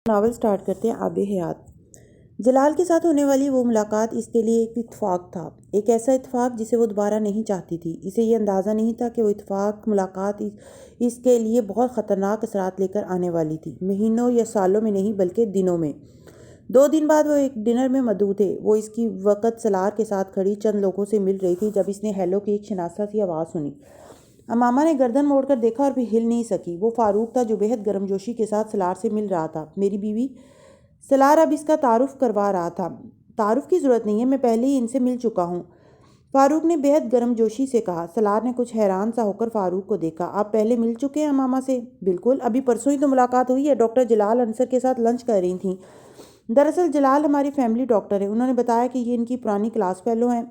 Novel start کرتے ہیں آب حیات۔ جلال کے ساتھ ہونے والی وہ ملاقات اس کے لیے ایک اتفاق تھا، ایک ایسا اتفاق جسے وہ دوبارہ نہیں چاہتی تھی۔ اسے یہ اندازہ نہیں تھا کہ وہ اتفاق ملاقات اس کے لیے بہت خطرناک اثرات لے کر آنے والی تھی، مہینوں یا سالوں میں نہیں بلکہ دنوں میں۔ 2 دن بعد وہ ایک ڈنر میں مدعو تھے۔ وہ اس کی وقت سلار کے ساتھ کھڑی چند لوگوں سے مل رہی تھی جب اس نے ہیلو کی ایک شناسہ سی آواز سنی۔ امامہ نے گردن موڑ کر دیکھا اور بھی ہل نہیں سکی۔ وہ فاروق تھا جو بہت گرم جوشی کے ساتھ سلار سے مل رہا تھا۔ میری بیوی سلار اب اس کا تعارف کروا رہا تھا۔ تعارف کی ضرورت نہیں ہے، میں پہلے ہی ان سے مل چکا ہوں، فاروق نے بہت گرم جوشی سے کہا۔ سلار نے کچھ حیران سا ہو کر فاروق کو دیکھا۔ آپ پہلے مل چکے ہیں امامہ سے؟ بالکل، ابھی پرسوں ہی تو ملاقات ہوئی ہے، ڈاکٹر جلال انصر کے ساتھ لنچ کر رہی تھیں۔ دراصل جلال ہماری فیملی ڈاکٹر ہیں، انہوں نے بتایا کہ یہ ان کی پرانی کلاس فیلو ہیں،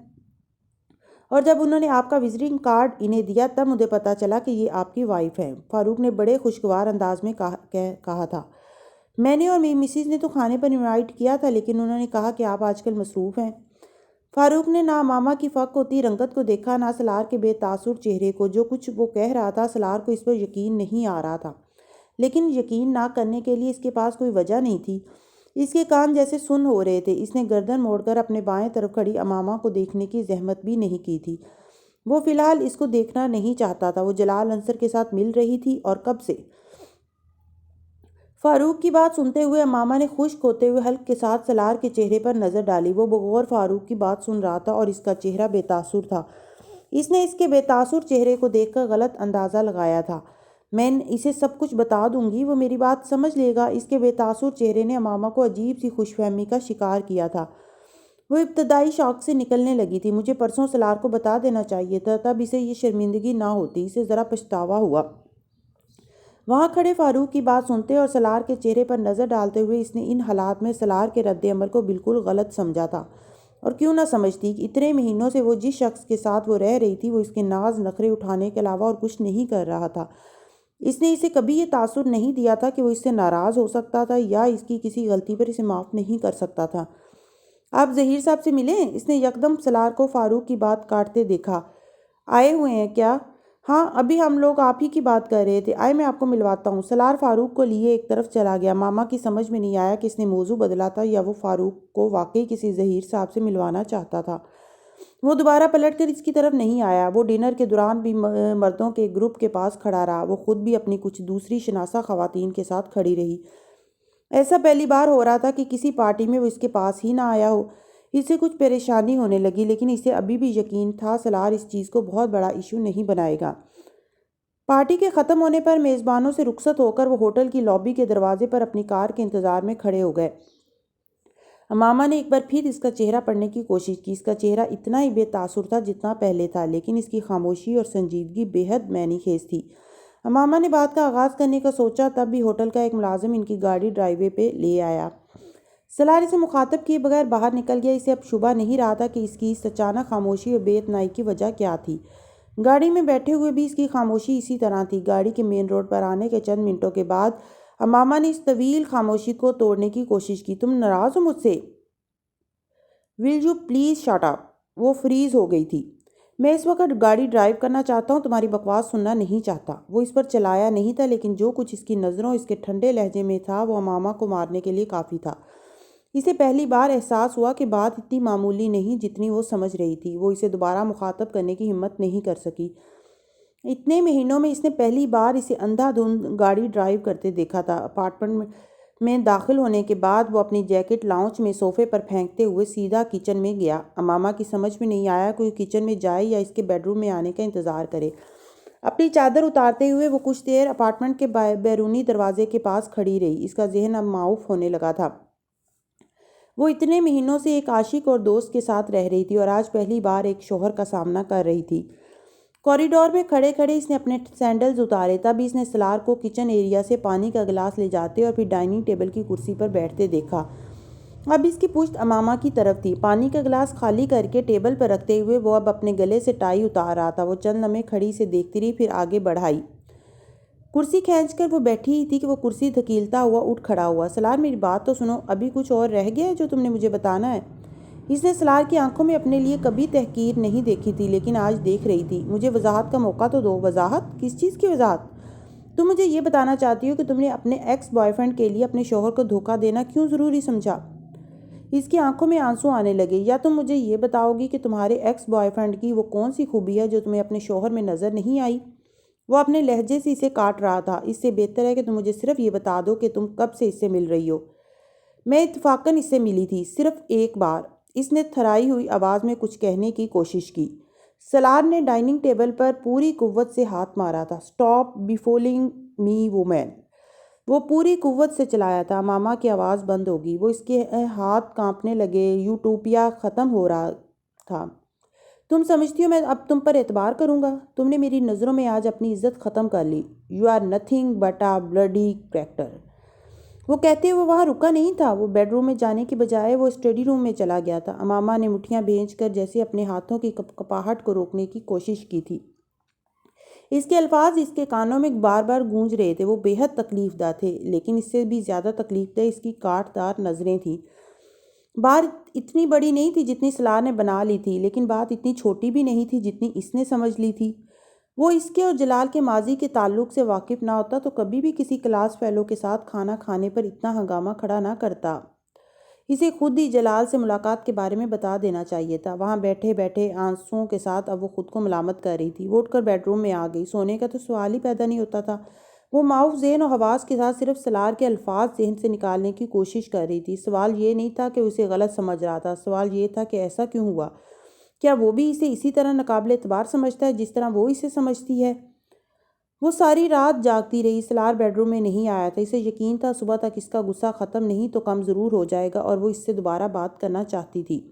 اور جب انہوں نے آپ کا وزٹنگ کارڈ انہیں دیا تب مجھے پتہ چلا کہ یہ آپ کی وائف ہیں، فاروق نے بڑے خوشگوار انداز میں کہا تھا۔ میں نے اور میری مسز نے تو کھانے پر انوائٹ کیا تھا، لیکن انہوں نے کہا کہ آپ آج کل مصروف ہیں۔ فاروق نے نہ امامہ کی فق ہوتی رنگت کو دیکھا، نہ سلار کے بے تاثر چہرے کو۔ جو کچھ وہ کہہ رہا تھا سلار کو اس پر یقین نہیں آ رہا تھا، لیکن یقین نہ کرنے کے لیے اس کے پاس کوئی وجہ نہیں تھی۔ اس کے کان جیسے سن ہو رہے تھے۔ اس نے گردن موڑ کر اپنے بائیں طرف کھڑی امامہ کو دیکھنے کی زحمت بھی نہیں کی تھی۔ وہ فی الحال اس کو دیکھنا نہیں چاہتا تھا۔ وہ جلال انصر کے ساتھ مل رہی تھی، اور کب سے؟ فاروق کی بات سنتے ہوئے امامہ نے خشک ہوتے ہوئے حلق کے ساتھ سلار کے چہرے پر نظر ڈالی۔ وہ بغور فاروق کی بات سن رہا تھا اور اس کا چہرہ بے تاثر تھا۔ اس نے اس کے بے تاثر چہرے کو دیکھ کر غلط اندازہ لگایا تھا۔ میں اسے سب کچھ بتا دوں گی، وہ میری بات سمجھ لے گا۔ اس کے بے تاثر چہرے نے امامہ کو عجیب سی خوش فہمی کا شکار کیا تھا۔ وہ ابتدائی شوق سے نکلنے لگی تھی۔ مجھے پرسوں سلار کو بتا دینا چاہیے تھا، تب اسے یہ شرمندگی نہ ہوتی۔ اسے ذرا پچھتاوا ہوا۔ وہاں کھڑے فاروق کی بات سنتے اور سلار کے چہرے پر نظر ڈالتے ہوئے اس نے ان حالات میں سلار کے رد عمل کو بالکل غلط سمجھا تھا، اور کیوں نہ سمجھتی کہ اتنے مہینوں سے وہ جس شخص کے ساتھ وہ رہ رہی تھی وہ اس کے ناز نخرے اٹھانے کے علاوہ اور کچھ نہیں کر رہا تھا۔ اس نے اسے کبھی یہ تاثر نہیں دیا تھا کہ وہ اس سے ناراض ہو سکتا تھا یا اس کی کسی غلطی پر اسے معاف نہیں کر سکتا تھا۔ آپ ظہیر صاحب سے ملیں؟ اس نے یکدم سلار کو فاروق کی بات کاٹتے دیکھا۔ آئے ہوئے ہیں کیا؟ ہاں، ابھی ہم لوگ آپ ہی کی بات کر رہے تھے، آئے میں آپ کو ملواتا ہوں۔ سلار فاروق کو لیے ایک طرف چلا گیا۔ ماما کی سمجھ میں نہیں آیا کہ اس نے موضوع بدلا تھا یا وہ فاروق کو واقعی کسی ظہیر صاحب سے ملوانا چاہتا تھا۔ وہ دوبارہ پلٹ کر اس کی طرف نہیں آیا۔ وہ ڈنر کے دوران بھی مردوں کے گروپ کے پاس کھڑا رہا۔ وہ خود بھی اپنی کچھ دوسری شناسہ خواتین کے ساتھ کھڑی رہی۔ ایسا پہلی بار ہو رہا تھا کہ کسی پارٹی میں وہ اس کے پاس ہی نہ آیا ہو۔ اسے کچھ پریشانی ہونے لگی، لیکن اسے ابھی بھی یقین تھا سلار اس چیز کو بہت بڑا ایشو نہیں بنائے گا۔ پارٹی کے ختم ہونے پر میزبانوں سے رخصت ہو کر وہ ہوٹل کی لابی کے دروازے پر اپنی کار کے انتظار میں کھڑے ہو گئے۔ امامہ نے ایک بار پھر اس کا چہرہ پڑھنے کی کوشش کی۔ اس کا چہرہ اتنا ہی بے تاثر تھا جتنا پہلے تھا، لیکن اس کی خاموشی اور سنجیدگی بے حد معنی خیز تھی۔ امامہ نے بات کا آغاز کرنے کا سوچا، تب بھی ہوٹل کا ایک ملازم ان کی گاڑی ڈرائیو وے پہ لے آیا۔ سلار اسے مخاطب کیے بغیر باہر نکل گیا۔ اسے اب شبہ نہیں رہا تھا کہ اس کی اس اچانک خاموشی اور بے اتنائی کی وجہ کیا تھی۔ گاڑی میں بیٹھے ہوئے بھی اس کی خاموشی اسی طرح تھی۔ گاڑی کے مین روڈ پر آنے کے چند منٹوں کے بعد امامہ نے اس طویل خاموشی کو توڑنے کی کوشش کی۔ تم ناراض ہو مجھ سے؟ Will you please shut up? وہ فریز ہو گئی تھی۔ میں اس وقت گاڑی ڈرائیو کرنا چاہتا ہوں، تمہاری بکواس سننا نہیں چاہتا۔ وہ اس پر چلایا نہیں تھا، لیکن جو کچھ اس کی نظروں اس کے ٹھنڈے لہجے میں تھا وہ امامہ کو مارنے کے لیے کافی تھا۔ اسے پہلی بار احساس ہوا کہ بات اتنی معمولی نہیں جتنی وہ سمجھ رہی تھی۔ وہ اسے دوبارہ مخاطب کرنے کی ہمت نہیں کر سکی۔ اتنے مہینوں میں اس نے پہلی بار اسے اندھا دھند گاڑی ڈرائیو کرتے دیکھا تھا۔ اپارٹمنٹ میں داخل ہونے کے بعد وہ اپنی جیکٹ لاؤنج میں صوفے پر پھینکتے ہوئے سیدھا کچن میں گیا۔ امامہ کی سمجھ میں نہیں آیا کہ وہ کچن میں جائے یا اس کے بیڈ روم میں آنے کا انتظار کرے۔ اپنی چادر اتارتے ہوئے وہ کچھ دیر اپارٹمنٹ کے بیرونی دروازے کے پاس کھڑی رہی۔ اس کا ذہن اب معاف ہونے لگا تھا۔ وہ اتنے مہینوں سے ایک عاشق اور دوست کے ساتھ رہ رہی تھی، اور آج پہلی بار ایک شوہر کا سامنا کر رہی تھی۔ کوریڈور میں کھڑے کھڑے اس نے اپنے سینڈلز اتارے، تب اس نے سلار کو کچن ایریا سے پانی کا گلاس لے جاتے اور پھر ڈائننگ ٹیبل کی کرسی پر بیٹھتے دیکھا۔ اب اس کی پشت امامہ کی طرف تھی۔ پانی کا گلاس خالی کر کے ٹیبل پر رکھتے ہوئے وہ اب اپنے گلے سے ٹائی اتار رہا تھا۔ وہ چند لمحے کھڑی سے دیکھتی رہی، پھر آگے بڑھائی۔ کرسی کھینچ کر وہ بیٹھی ہی تھی کہ وہ کرسی دھکیلتا ہوا اٹھ کھڑا ہوا۔ سلار، میری بات تو سنو، ابھی کچھ اور رہ گیا ہے جو تم نے مجھے بتانا ہے؟ اس نے سلار کی آنکھوں میں اپنے لیے کبھی تحقیر نہیں دیکھی تھی، لیکن آج دیکھ رہی تھی۔ مجھے وضاحت کا موقع تو دو۔ وضاحت؟ کس چیز کی وضاحت؟ تم مجھے یہ بتانا چاہتی ہو کہ تم نے اپنے ایکس بوائے فرینڈ کے لیے اپنے شوہر کو دھوکہ دینا کیوں ضروری سمجھا؟ اس کی آنکھوں میں آنسو آنے لگے۔ یا تم مجھے یہ بتاؤ گی کہ تمہارے ایکس بوائے فرینڈ کی وہ کون سی خوبی ہے جو تمہیں اپنے شوہر میں نظر نہیں آئی؟ وہ اپنے لہجے سے اسے کاٹ رہا تھا۔ اس سے بہتر ہے کہ تم مجھے صرف یہ بتا دو کہ تم کب سے اس سے مل رہی ہو۔ میں اتفاقاً اس سے ملی تھی، صرف ایک بار۔ اس نے تھرائی ہوئی آواز میں کچھ کہنے کی کوشش کی۔ سلار نے ڈائننگ ٹیبل پر پوری قوت سے ہاتھ مارا تھا۔ "اسٹاپ بیفولنگ می وومین"۔ وہ پوری قوت سے چلایا تھا۔ ماما کی آواز بند ہو گئی۔ وہ اس کے ہاتھ کانپنے لگے۔ یوٹوپیا ختم ہو رہا تھا۔ "تم سمجھتی ہو میں اب تم پر اعتبار کروں گا؟ تم نے میری نظروں میں آج اپنی عزت ختم کر لی۔ You are nothing but a bloody character". وہ کہتے وہ وہاں رکا نہیں تھا۔ وہ بیڈ روم میں جانے کی بجائے وہ اسٹڈی روم میں چلا گیا تھا۔ ماما نے مٹھیاں بھینج کر جیسے اپنے ہاتھوں کی کپاہٹ کو روکنے کی کوشش کی تھی۔ اس کے الفاظ اس کے کانوں میں بار بار گونج رہے تھے۔ وہ بے حد تکلیف دہ تھے، لیکن اس سے بھی زیادہ تکلیف دہ اس کی کاٹ دار نظریں تھیں۔ بات اتنی بڑی نہیں تھی جتنی سلار نے بنا لی تھی، لیکن بات اتنی چھوٹی بھی نہیں تھی جتنی اس نے سمجھ لی تھی۔ وہ اس کے اور جلال کے ماضی کے تعلق سے واقف نہ ہوتا تو کبھی بھی کسی کلاس فیلو کے ساتھ کھانا کھانے پر اتنا ہنگامہ کھڑا نہ کرتا۔ اسے خود ہی جلال سے ملاقات کے بارے میں بتا دینا چاہیے تھا۔ وہاں بیٹھے بیٹھے آنسوؤں کے ساتھ اب وہ خود کو ملامت کر رہی تھی۔ وہ اٹھ کر بیڈ روم میں آ گئی۔ سونے کا تو سوال ہی پیدا نہیں ہوتا تھا۔ وہ معاف ذہن و حواس کے ساتھ صرف سلار کے الفاظ ذہن سے نکالنے کی کوشش کر رہی تھی۔ سوال یہ نہیں تھا کہ اسے غلط سمجھ رہا تھا، سوال یہ تھا کہ ایسا کیوں ہوا؟ کیا وہ بھی اسے اسی طرح ناقابل اعتبار سمجھتا ہے جس طرح وہ اسے سمجھتی ہے؟ وہ ساری رات جاگتی رہی۔ سلار بیڈ روم میں نہیں آیا تھا۔ اسے یقین تھا صبح تک اس کا غصہ ختم نہیں تو کم ضرور ہو جائے گا، اور وہ اس سے دوبارہ بات کرنا چاہتی تھی۔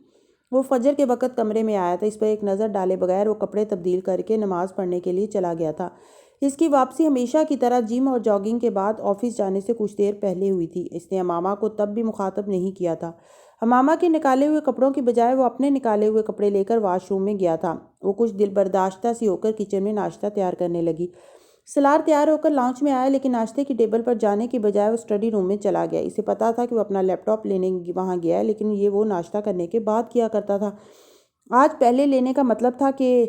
وہ فجر کے وقت کمرے میں آیا تھا۔ اس پر ایک نظر ڈالے بغیر وہ کپڑے تبدیل کر کے نماز پڑھنے کے لیے چلا گیا تھا۔ اس کی واپسی ہمیشہ کی طرح جم اور جاگنگ کے بعد آفس جانے سے کچھ دیر پہلے ہوئی تھی۔ اس نے امامہ کو تب بھی مخاطب نہیں کیا تھا۔ امامہ کے نکالے ہوئے کپڑوں کی بجائے وہ اپنے نکالے ہوئے کپڑے لے کر واش روم میں گیا تھا۔ وہ کچھ دل برداشتہ سی ہو کر کچن میں ناشتہ تیار کرنے لگی۔ سلار تیار ہو کر لاؤنج میں آیا، لیکن ناشتے کی ٹیبل پر جانے کی بجائے وہ اسٹڈی روم میں چلا گیا۔ اسے پتا تھا کہ وہ اپنا لیپ ٹاپ لینے وہاں گیا ہے، لیکن یہ وہ ناشتہ کرنے کے بعد کیا کرتا تھا۔ آج پہلے لینے کا مطلب تھا کہ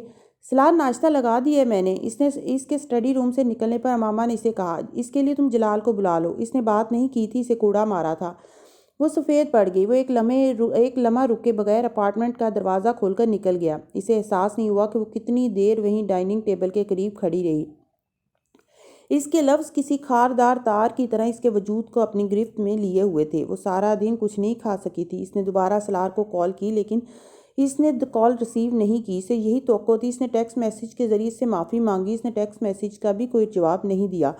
سلار ناشتہ لگا دی ہے میں نے۔ اس کے اسٹڈی روم سے نکلنے پر امامہ نے اسے کہا، اس کے لیے تم جلال کو بلا لو۔ اس نے بات نہیں کی تھی، اسے کوڑا مارا تھا۔ وہ سفید پڑ گئی۔ وہ ایک لمحہ رکے بغیر اپارٹمنٹ کا دروازہ کھول کر نکل گیا۔ اسے احساس نہیں ہوا کہ وہ کتنی دیر وہیں ڈائننگ ٹیبل کے قریب کھڑی رہی۔ اس کے لفظ کسی خاردار تار کی طرح اس کے وجود کو اپنی گرفت میں لیے ہوئے تھے۔ وہ سارا دن کچھ نہیں کھا سکی تھی۔ اس نے دوبارہ سلار کو کال کی، لیکن اس نے کال ریسیو نہیں کی۔ اسے یہی توقع تھی۔ اس نے ٹیکسٹ میسیج کے ذریعے اس سے معافی مانگی۔ اس نے ٹیکسٹ میسیج کا بھی کوئی جواب نہیں دیا۔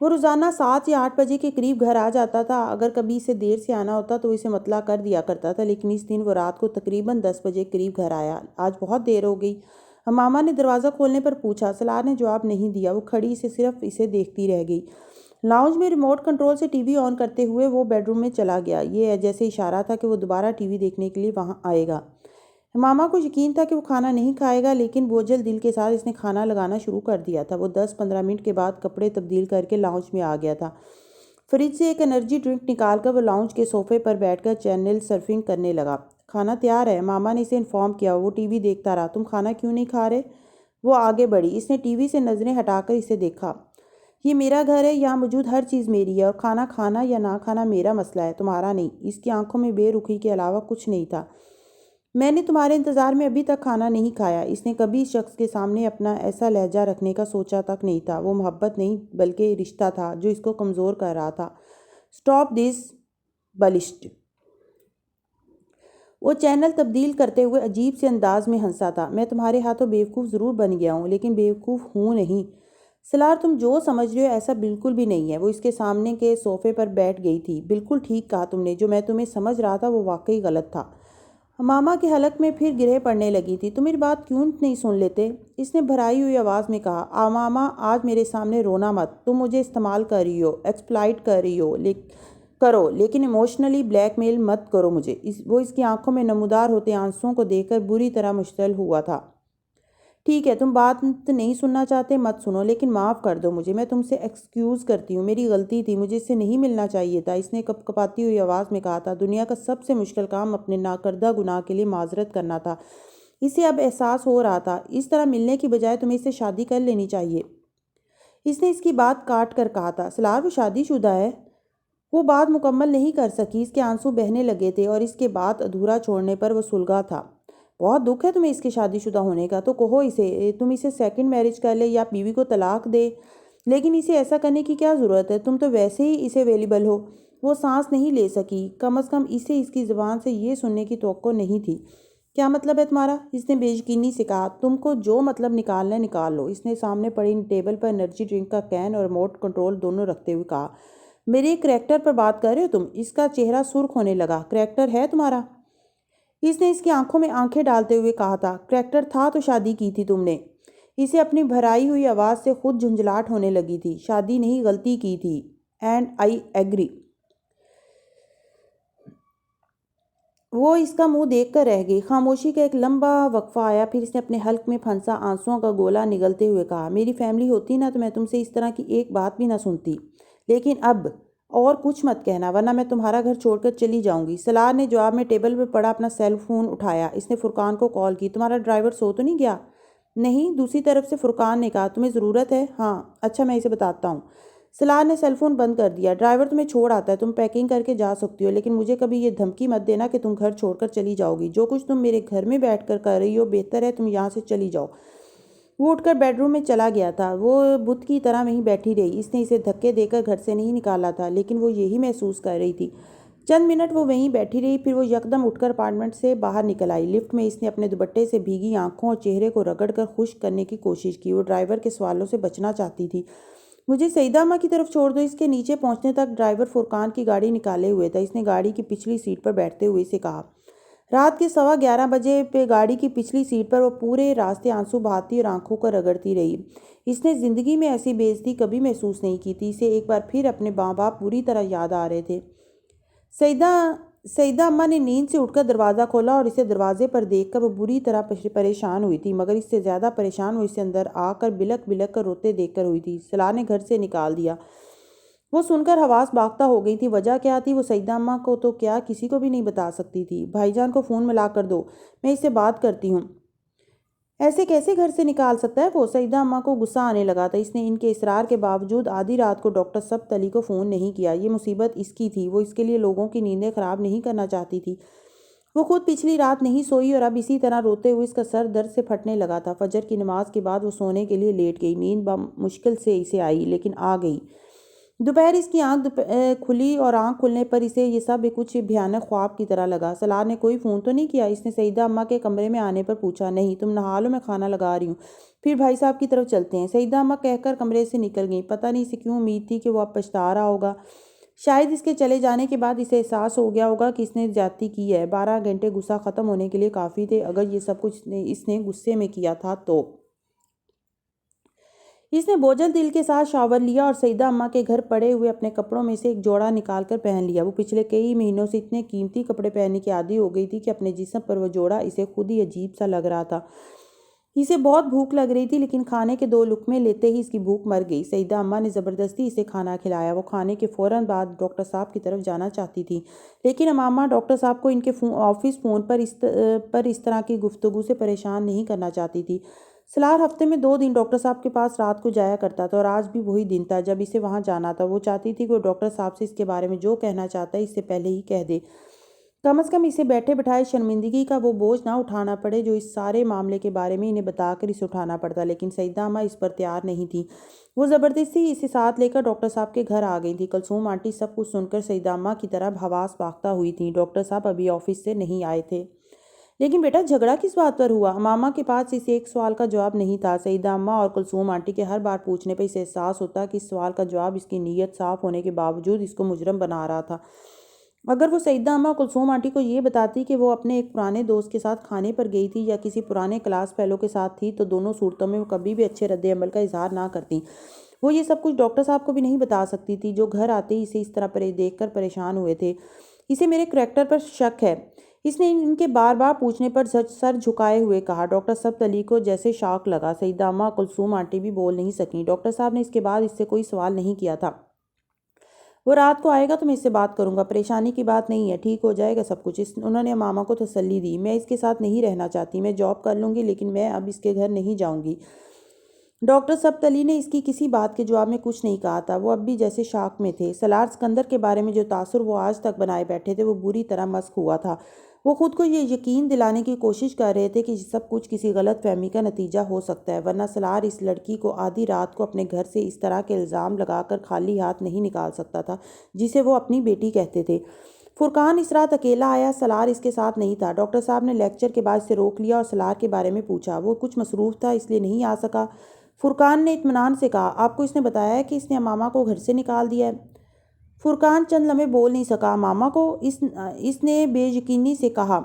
وہ روزانہ 7 یا 8 بجے کے قریب گھر آ جاتا تھا۔ اگر کبھی اسے دیر سے آنا ہوتا تو اسے مطلع کر دیا کرتا تھا، لیکن اس دن وہ رات کو تقریباً 10 بجے قریب گھر آیا۔ آج بہت دیر ہو گئی، امامہ نے دروازہ کھولنے پر پوچھا۔ سلار نے جواب نہیں دیا۔ وہ کھڑی صرف اسے دیکھتی رہ گئی۔ لاؤنج میں ریموٹ کنٹرول سے ٹی وی آن کرتے ہوئے وہ بیڈ روم میں چلا گیا۔ یہ جیسے اشارہ تھا کہ وہ دوبارہ ٹی وی دیکھنے کے لیے وہاں آئے گا۔ امامہ کو یقین تھا کہ وہ کھانا نہیں کھائے گا، لیکن بوجھل دل کے ساتھ اس نے کھانا لگانا شروع کر دیا تھا۔ وہ 10-15 منٹ کے بعد کپڑے تبدیل کر کے لاؤنج میں آ گیا تھا۔ فریج سے ایک انرجی ڈرنک نکال کر وہ لاؤنج کے صوفے پر بیٹھ کر چینل سرفنگ کرنے لگا۔ کھانا تیار ہے، امامہ نے اسے انفارم کیا۔ وہ ٹی وی دیکھتا رہا۔ تم کھانا کیوں نہیں کھا رہے؟ وہ آگے بڑھی۔ اس نے ٹی وی سے نظریں ہٹا کر اسے دیکھا۔ یہ میرا گھر ہے، یہاں موجود ہر چیز میری ہے، اور کھانا کھانا یا نہ کھانا میرا مسئلہ ہے، تمہارا نہیں۔ اس کی آنکھوں میں بے رخی کے علاوہ کچھ نہیں تھا۔ میں نے تمہارے انتظار میں ابھی تک کھانا نہیں کھایا۔ اس نے کبھی اس شخص کے سامنے اپنا ایسا لہجہ رکھنے کا سوچا تک نہیں تھا۔ وہ محبت نہیں بلکہ رشتہ تھا جو اس کو کمزور کر رہا تھا۔ Stop this bullshit. وہ چینل تبدیل کرتے ہوئے عجیب سے انداز میں ہنسا تھا۔ میں تمہارے ہاتھوں بیوقوف ضرور بن گیا ہوں، لیکن بیوقوف ہوں نہیں۔ سلار، تم جو سمجھ رہے ہو ایسا بالکل بھی نہیں ہے۔ وہ اس کے سامنے کے صوفے پر بیٹھ گئی تھی۔ بالکل ٹھیک کہا تم نے۔ جو میں تمہیں سمجھ رہا تھا وہ واقعی غلط تھا۔ امامہ کے حلق میں پھر گرہیں پڑنے لگی تھی۔ تم میری بات کیوں نہیں سن لیتے؟ اس نے بھرائی ہوئی آواز میں کہا۔ امامہ، آج میرے سامنے رونا مت۔ تم مجھے استعمال کر رہی ہو، ایکسپلائٹ کر رہی ہو، کرو، لیکن ایموشنلی بلیک میل مت کرو مجھے۔ وہ اس کی آنکھوں میں نمودار ہوتے آنسوؤں کو دیکھ کر بری طرح مشتعل ہوا تھا۔ ٹھیک ہے، تم بات نہیں سننا چاہتے، مت سنو، لیکن معاف کر دو مجھے۔ میں تم سے ایکسکیوز کرتی ہوں، میری غلطی تھی، مجھے اس سے نہیں ملنا چاہیے تھا۔ اس نے کپ کپاتی ہوئی آواز میں کہا تھا۔ دنیا کا سب سے مشکل کام اپنے ناکردہ گناہ کے لیے معذرت کرنا تھا۔ اسے اب احساس ہو رہا تھا۔ اس طرح ملنے کی بجائے تمہیں اس سے شادی کر لینی چاہیے۔ اس نے اس کی بات کاٹ کر کہا تھا۔ سلار وہ شادی شدہ ہے؟ وہ بات مکمل نہیں کر سکی، اس کے آنسو بہنے لگے تھے اور اس کے بعد ادھورا چھوڑنے پر وہ سلگا تھا۔ بہت دکھ ہے تمہیں اس کے شادی شدہ ہونے کا، تو کہو اسے تم اسے سیکنڈ میرج کر لے یا بیوی کو طلاق دے، لیکن اسے ایسا کرنے کی کیا ضرورت ہے؟ تم تو ویسے ہی اسے اویلیبل ہو۔ وہ سانس نہیں لے سکی، کم از کم اسے اس کی زبان سے یہ سننے کی توقع نہیں تھی۔ کیا مطلب ہے تمہارا؟ اس نے بے یقینی سے کہا۔ تم کو جو مطلب نکالنا ہے نکال لو، اس نے سامنے پڑی ٹیبل پر انرجی ڈرنک کا کین اور ریموٹ کنٹرول دونوں رکھتے ہوئے کہا۔ میرے کریکٹر پر بات کر رہے ہو تم؟ اس کا چہرہ سرخ ہونے لگا۔ کریکٹر ہے تمہارا؟ اس نے اس کی آنکھوں میں آنکھیں ڈالتے ہوئے کہا تھا۔ کریکٹر تھا تو شادی کی تھی تم نے؟ اسے اپنی بھرائی ہوئی آواز سے خود جھنجھلاہٹ ہونے لگی تھی۔ شادی نہیں، غلطی کی تھی۔ And I agree. وہ اس کا منہ دیکھ کر رہ گئی۔ خاموشی کا ایک لمبا وقفہ آیا، پھر اس نے اپنے حلق میں پھنسا آنسوؤں کا گولا نگلتے ہوئے کہا، میری فیملی ہوتی نا تو میں تم سے اس طرح کی ایک بات بھی نہ سنتی، لیکن اب اور کچھ مت کہنا ورنہ میں تمہارا گھر چھوڑ کر چلی جاؤں گی۔ سلار نے جواب میں ٹیبل پر پڑا اپنا سیل فون اٹھایا۔ اس نے فرقان کو کال کی۔ تمہارا ڈرائیور سو تو نہیں گیا؟ نہیں، دوسری طرف سے فرقان نے کہا۔ تمہیں ضرورت ہے؟ ہاں۔ اچھا، میں اسے بتاتا ہوں۔ سلار نے سیل فون بند کر دیا۔ ڈرائیور تمہیں چھوڑ آتا ہے، تم پیکنگ کر کے جا سکتی ہو، لیکن مجھے کبھی یہ دھمکی مت دینا کہ تم گھر چھوڑ کر چلی جاؤ گی۔ جو کچھ تم میرے گھر میں بیٹھ کر کر رہی ہو بہتر ہے تم یہاں سے چلی جاؤ۔ وہ اٹھ کر بیڈ روم میں چلا گیا تھا۔ وہ بت کی طرح وہیں بیٹھی رہی۔ اس نے اسے دھکے دے کر گھر سے نہیں نکالا تھا، لیکن وہ یہی محسوس کر رہی تھی۔ چند منٹ وہ وہیں بیٹھی رہی، پھر وہ یکدم اٹھ کر اپارٹمنٹ سے باہر نکل آئی۔ لفٹ میں اس نے اپنے دوپٹے سے بھیگی آنکھوں اور چہرے کو رگڑ کر خشک کرنے کی کوشش کی۔ وہ ڈرائیور کے سوالوں سے بچنا چاہتی تھی۔ مجھے سعیدہ اماں کی طرف چھوڑ دو۔ اس کے نیچے پہنچنے تک ڈرائیور فرقان کی گاڑی نکالے ہوئے تھا۔ اس نے گاڑی کی پچھلی سیٹ پر بیٹھتے ہوئے اسے کہا۔ رات کے 11:15 بجے پہ گاڑی کی پچھلی سیٹ پر وہ پورے راستے آنسو بہاتی اور آنکھوں کو رگڑتی رہی۔ اس نے زندگی میں ایسی بے عزتی کبھی محسوس نہیں کی تھی۔ اسے ایک بار پھر اپنے ماں باپ بری طرح یاد آ رہے تھے۔ سعیدہ اماں نے نیند سے اٹھ کر دروازہ کھولا اور اسے دروازے پر دیکھ کر وہ بری طرح پریشان ہوئی تھی، مگر اس سے زیادہ پریشان وہ اسے اندر آ کر بلک بلک کر روتے دیکھ کر ہوئی تھی۔ سلار نے گھر سے نکال دیا۔ وہ سن کر حواس باختہ ہو گئی تھی۔ وجہ کیا تھی؟ وہ سعیدہ اماں کو تو کیا کسی کو بھی نہیں بتا سکتی تھی۔ بھائی جان کو فون ملا کر دو، میں اس سے بات کرتی ہوں۔ ایسے کیسے گھر سے نکال سکتا ہے وہ؟ سعیدہ اماں کو غصہ آنے لگا تھا۔ اس نے ان کے اصرار کے باوجود آدھی رات کو ڈاکٹر سبت علی کو فون نہیں کیا۔ یہ مصیبت اس کی تھی، وہ اس کے لیے لوگوں کی نیندیں خراب نہیں کرنا چاہتی تھی۔ وہ خود پچھلی رات نہیں سوئی اور اب اسی طرح روتے ہوئے اس کا سر درد سے پھٹنے لگا تھا۔ فجر کی نماز کے بعد وہ سونے کے لیے لیٹ گئی۔ نیند مشکل سے اسے آئی، لیکن آ گئی۔ دوپہر اس کی آنکھ کھلی اور آنکھ کھلنے پر اسے یہ سب کچھ بھیانک خواب کی طرح لگا۔ سلار نے کوئی فون تو نہیں کیا؟ اس نے سعیدہ اماں کے کمرے میں آنے پر پوچھا۔ نہیں، تم نہا لو، میں کھانا لگا رہی ہوں، پھر بھائی صاحب کی طرف چلتے ہیں۔ سعیدہ اماں کہہ کر کمرے سے نکل گئیں۔ پتہ نہیں اسے کیوں امید تھی کہ وہ اب پچھتا رہا ہوگا۔ شاید اس کے چلے جانے کے بعد اسے احساس ہو گیا ہوگا کہ اس نے زیادتی کی ہے۔ 12 گھنٹے غصہ ختم ہونے کے لیے کافی تھے۔ اگر یہ سب کچھ اس نے غصے میں کیا تھا تو اس نے بوجھل دل کے ساتھ شاور لیا اور سعیدہ اماں کے گھر پڑے ہوئے اپنے کپڑوں میں سے ایک جوڑا نکال کر پہن لیا۔ وہ پچھلے کئی مہینوں سے اتنے قیمتی کپڑے پہننے کی عادی ہو گئی تھی کہ اپنے جسم پر وہ جوڑا اسے خود ہی عجیب سا لگ رہا تھا۔ اسے بہت بھوک لگ رہی تھی، لیکن کھانے کے 2 لقمے لیتے ہی اس کی بھوک مر گئی۔ سعیدہ اماں نے زبردستی اسے کھانا کھلایا۔ وہ کھانے کے فوراً بعد ڈاکٹر صاحب کی طرف جانا چاہتی تھی، لیکن امامہ ڈاکٹر صاحب کو ان کے آفس فون پر اس طرح کی گفتگو سے پریشان نہیں کرنا چاہتی تھی۔ سلار ہفتے میں 2 دن ڈاکٹر صاحب کے پاس رات کو جایا کرتا تھا اور آج بھی وہی دن تھا جب اسے وہاں جانا تھا۔ وہ چاہتی تھی کہ وہ ڈاکٹر صاحب سے اس کے بارے میں جو کہنا چاہتا ہے اس سے پہلے ہی کہہ دے۔ کم از کم اسے بیٹھے بٹھائے شرمندگی کا وہ بوجھ نہ اٹھانا پڑے جو اس سارے معاملے کے بارے میں انہیں بتا کر اسے اٹھانا پڑتا، لیکن سعیدہ اماں اس پر تیار نہیں تھی۔ وہ زبردستی اسے ساتھ لے کر ڈاکٹر صاحب کے گھر آ گئی تھی۔ کلثوم آنٹی سب کچھ سن کر سعیدہ اماں کی طرح حواس باختہ ہوئی تھیں۔ ڈاکٹر صاحب ابھی آفس سے نہیں آئے تھے۔ لیکن بیٹا جھگڑا کس بات پر ہوا؟ امامہ کے پاس اس ایک سوال کا جواب نہیں تھا۔ سعیدہ اماں اور کلثوم آنٹی کے ہر بار پوچھنے پر اسے احساس ہوتا کہ اس سوال کا جواب اس کی نیت صاف ہونے کے باوجود اس کو مجرم بنا رہا تھا۔ اگر وہ سعیدہ اماں کلثوم آنٹی کو یہ بتاتی کہ وہ اپنے ایک پرانے دوست کے ساتھ کھانے پر گئی تھی یا کسی پرانے کلاس فیلو کے ساتھ تھی تو دونوں صورتوں میں وہ کبھی بھی اچھے رد عمل کا اظہار نہ کرتی۔ وہ یہ سب کچھ ڈاکٹر صاحب کو بھی نہیں بتا سکتی تھی، جو گھر آتے ہی اسے اس طرح دیکھ کر پریشان ہوئے تھے۔ اسے میرے کریکٹر پر شک ہے، اس نے ان کے بار بار پوچھنے پر سر جھکائے ہوئے کہا۔ ڈاکٹر سبت علی کو جیسے شاک لگا۔ سعیدہ اماں کلثوم آنٹی بھی بول نہیں سکیں۔ ڈاکٹر صاحب نے اس کے بعد اس سے کوئی سوال نہیں کیا تھا۔ وہ رات کو آئے گا تو میں اس سے بات کروں گا، پریشانی کی بات نہیں ہے، ٹھیک ہو جائے گا سب کچھ۔ انہوں نے امامہ کو تسلی دی۔ میں اس کے ساتھ نہیں رہنا چاہتی، میں جاب کر لوں گی، لیکن میں اب اس کے گھر نہیں جاؤں گی۔ ڈاکٹر سبت علی نے اس کی کسی بات کے جواب میں کچھ نہیں کہا تھا۔ وہ اب بھی جیسے شاک میں تھے۔ سالار سکندر کے بارے میں جو تاثر وہ آج تک بنائے بیٹھے تھے وہ بری طرح مسخ ہوا تھا۔ وہ خود کو یہ یقین دلانے کی کوشش کر رہے تھے کہ سب کچھ کسی غلط فہمی کا نتیجہ ہو سکتا ہے، ورنہ سالار اس لڑکی کو آدھی رات کو اپنے گھر سے اس طرح کے الزام لگا کر خالی ہاتھ نہیں نکال سکتا تھا جسے وہ اپنی بیٹی کہتے تھے۔ فرقان اس رات اکیلا آیا، سالار اس کے ساتھ نہیں تھا۔ ڈاکٹر صاحب نے لیکچر کے بعد اسے روک لیا اور سالار کے بارے میں پوچھا۔ وہ کچھ مصروف تھا اس لیے نہیں آ سکا۔ فرقان نے اطمینان سے کہا، آپ کو اس نے بتایا ہے کہ اس نے امامہ کو گھر سے نکال دیا ہے؟ فرقان چند لمحے بول نہیں سکا۔ امامہ کو؟ اس نے بے یقینی سے کہا۔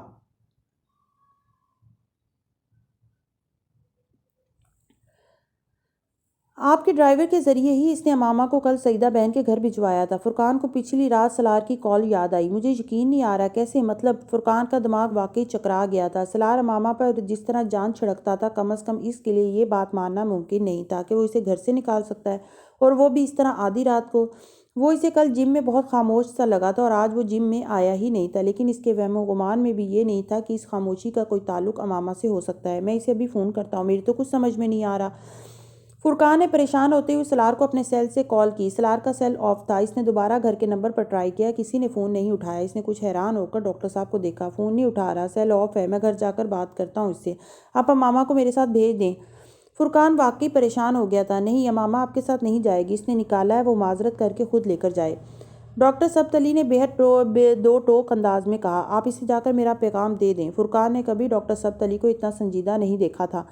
آپ کے ڈرائیور کے ذریعے ہی اس نے امامہ کو کل سعیدہ بہن کے گھر بھجوایا تھا۔ فرقان کو پچھلی رات سالار کی کال یاد آئی۔ مجھے یقین نہیں آ رہا، کیسے؟ مطلب؟ فرقان کا دماغ واقعی چکرا گیا تھا۔ سالار امامہ پر جس طرح جان چھڑکتا تھا، کم از کم اس کے لیے یہ بات ماننا ممکن نہیں تھا کہ وہ اسے گھر سے نکال سکتا ہے، اور وہ بھی اس طرح آدھی رات کو۔ وہ اسے کل جم میں بہت خاموش سا لگا تھا اور آج وہ جم میں آیا ہی نہیں تھا، لیکن اس کے وہم و گمان میں بھی یہ نہیں تھا کہ اس خاموشی کا کوئی تعلق امامہ سے ہو سکتا ہے۔ میں اسے ابھی فون کرتا ہوں، میری تو کچھ سمجھ میں نہیں آ رہا۔ فرقان نے پریشان ہوتے ہوئے سالار کو اپنے سیل سے کال کی۔ سالار کا سیل آف تھا۔ اس نے دوبارہ گھر کے نمبر پر ٹرائی کیا، کسی نے فون نہیں اٹھایا۔ اس نے کچھ حیران ہو کر ڈاکٹر صاحب کو دیکھا۔ فون نہیں اٹھا رہا، سیل آف ہے، میں گھر جا کر بات کرتا ہوں اس سے۔ آپ امامہ کو میرے ساتھ بھیج دیں۔ فرقان واقعی پریشان ہو گیا تھا۔ نہیں، امامہ آپ کے ساتھ نہیں جائے گی، اس نے نکالا ہے، وہ معذرت کر کے خود لے کر جائے۔ ڈاکٹر سبت علی نے بہت دو ٹوک انداز میں کہا، آپ اسے جا کر میرا پیغام دے دیں۔ فرقان نے کبھی ڈاکٹر سبت علی کو اتنا سنجیدہ نہیں دیکھا تھا۔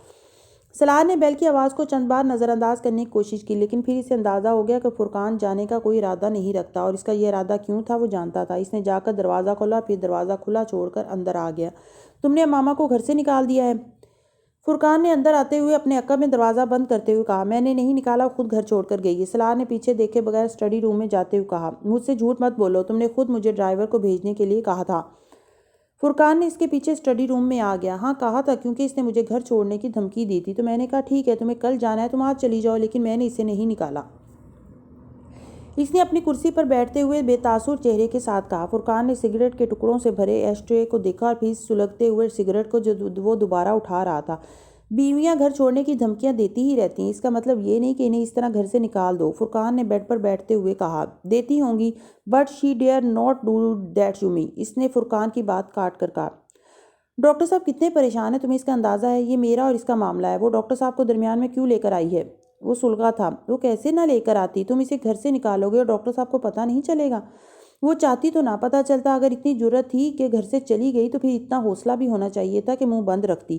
سالار نے بیل کی آواز کو چند بار نظر انداز کرنے کی کوشش کی، لیکن پھر اسے اندازہ ہو گیا کہ فرقان جانے کا کوئی ارادہ نہیں رکھتا، اور اس کا یہ ارادہ کیوں تھا وہ جانتا تھا۔ اس نے جا کر دروازہ کھولا، پھر دروازہ کھلا چھوڑ کر اندر آ گیا۔ تم نے امامہ کو گھر سے نکال دیا ہے؟ فرقان نے اندر آتے ہوئے اپنے عقب میں دروازہ بند کرتے ہوئے کہا۔ میں نے نہیں نکالا، خود گھر چھوڑ کر گئی ہے۔ سالار نے پیچھے دیکھے بغیر اسٹڈی روم میں جاتے ہوئے کہا۔ مجھ سے جھوٹ مت بولو، تم نے خود مجھے ڈرائیور کو بھیجنے کے لیے کہا تھا۔ فرقان نے اس کے پیچھے اسٹڈی روم میں آ گیا۔ ہاں کہا تھا، کیونکہ اس نے مجھے گھر چھوڑنے کی دھمکی دی تھی، تو میں نے کہا ٹھیک ہے، تمہیں کل جانا ہے تم آج چلی جاؤ، لیکن میں نے اسے نہیں نکالا۔ اس نے اپنی کرسی پر بیٹھتے ہوئے بے تاثر چہرے کے ساتھ کہا۔ فرقان نے سگریٹ کے ٹکڑوں سے بھرے ایش ٹرے کو دیکھا اور پھر سلگتے ہوئے سگریٹ کو جو وہ دوبارہ اٹھا رہا تھا۔ بیویاں گھر چھوڑنے کی دھمکیاں دیتی ہی رہتی ہیں، اس کا مطلب یہ نہیں کہ انہیں اس طرح گھر سے نکال دو۔ فرقان نے بیڈ پر بیٹھتے ہوئے کہا۔ دیتی ہوں گی، but she dare not do that to me, اس نے فرقان کی بات کاٹ کر کہا۔ ڈاکٹر صاحب کتنے پریشان ہیں، تمہیں اس کا اندازہ ہے؟ یہ میرا اور اس کا معاملہ ہے۔ وہ ڈاکٹر صاحب کو درمیان میں کیوں لے کر آئی ہے؟ وہ سلگا تھا۔ وہ کیسے نہ لے کر آتی؟ تم اسے گھر سے نکالو گے اور ڈاکٹر صاحب کو پتہ نہیں چلے گا؟ وہ چاہتی تو نہ پتہ چلتا، اگر اتنی جرأت تھی کہ گھر سے چلی گئی تو پھر اتنا حوصلہ بھی ہونا چاہیے تھا کہ منہ بند رکھتی۔